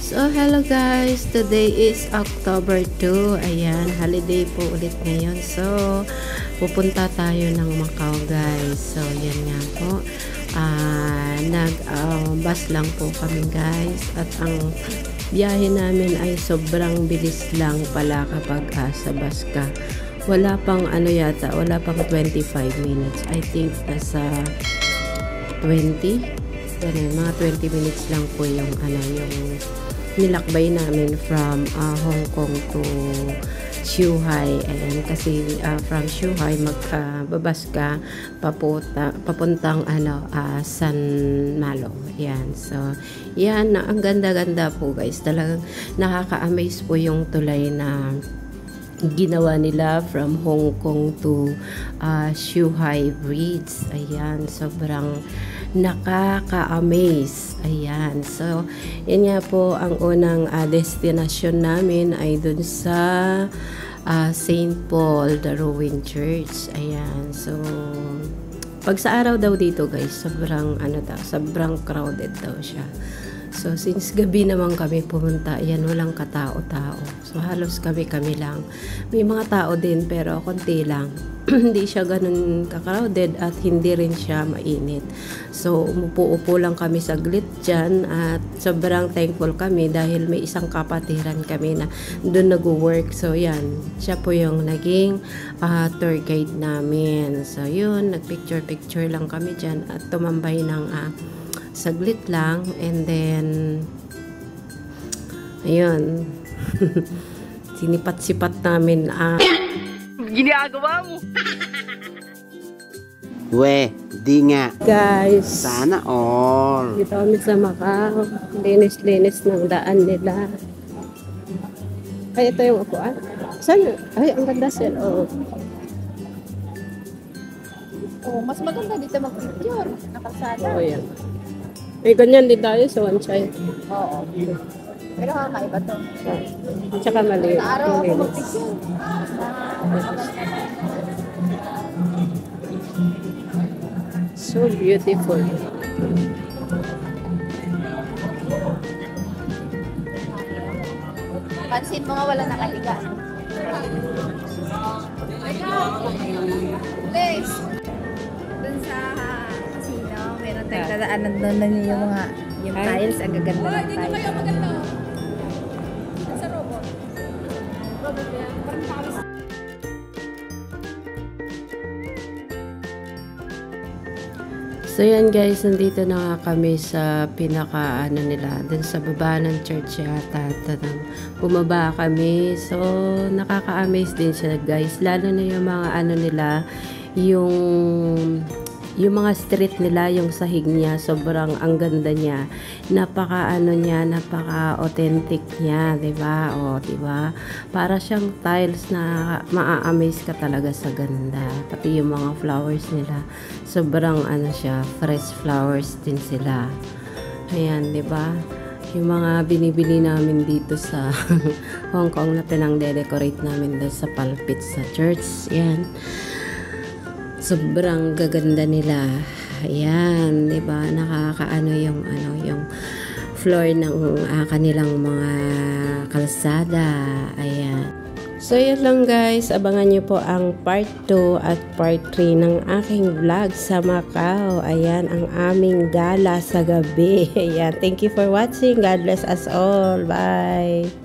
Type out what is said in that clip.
So, hello guys! Today is October 2. Ayan, holiday po ulit ngayon. So, pupunta tayo ng Macau guys. So, yan nga po. Nag-bus lang po kami guys. At ang biyahe namin ay sobrang bilis lang pala kapag sa bus ka. Wala pang wala pang 25 minutes. I think nasa 20. Mga 20 minutes lang po yung yung nilakbay namin from Hong Kong to Zhuhai. Ayan, kasi from Zhuhai magbabas ka papuntang San Malo. Ayan, so yan, ang ganda-ganda po guys. Talagang nakaka-amaze po yung tulay na ginawa nila from Hong Kong to Zhuhai Bridge. Ayan, sobrang nakaka-amaze. Ayan, so yan nga po ang unang destination namin ay dun sa St. Paul the Ruined Church. Ayan, so pag sa araw daw dito guys, sobrang sobrang crowded daw siya. So, since gabi naman kami pumunta, yan, walang katao-tao. So, halos kami lang. May mga tao din, pero konti lang. Hindi siya ganun ka-crowded at hindi rin siya mainit. So, umupo-upo lang kami saglit dyan at sobrang thankful kami dahil may isang kapatiran kami na doon nag-work. So, yan. Siya po yung naging tour guide namin. So, yun. Nag-picture-picture lang kami dyan at tumambay ng saglit lang, and then ayun. Sinipat-sipat namin ginagawa mo. We, di nga guys, sana all dito kami sa Macau. Linis-linis ng daan nila. Ay, ito yung upuan. Saan? Ay, ang ganda sila. Mas maganda dito mag-picture. Nakasada. Yan. May ganyan din tayo sa one side. Oo. Pero kakaiba to. Tsaka maliit. Sa araw ako mag-picture. So beautiful. Pansin mo nga wala nakahiga. Please. Dun sa casino, meron tayong dadaanan doon na yung tiles. Ang gaganda ng tiles. Sa robot. Robot yan. Parang pawis. So yan guys, nandito na kami sa pinaka nila, dun sa baba ng church yata. Bumaba kami. So nakaka-amaze din siya guys. Lalo na yung mga nila, yung mga street nila, yung sahig niya, sobrang ang ganda niya. Napaka authentic niya, 'di ba? O, 'di ba? Para siyang tiles na maa-amaze ka talaga sa ganda. Pati yung mga flowers nila, sobrang siya, fresh flowers din sila. Ayan, 'di ba? Yung mga binibili namin dito sa Hong Kong na pinang-decorate namin doon sa pulpit sa church. Ayan. Sobrang gaganda nila. Ayan, 'di ba? Nakakaano yung floor ng kanilang mga kalsada. Ayan. So, yun lang guys. Abangan nyo po ang part 2 at part 3 ng aking vlog sa Macau. Ayan, ang aming gala sa gabi. Ayan. Thank you for watching. God bless us all. Bye!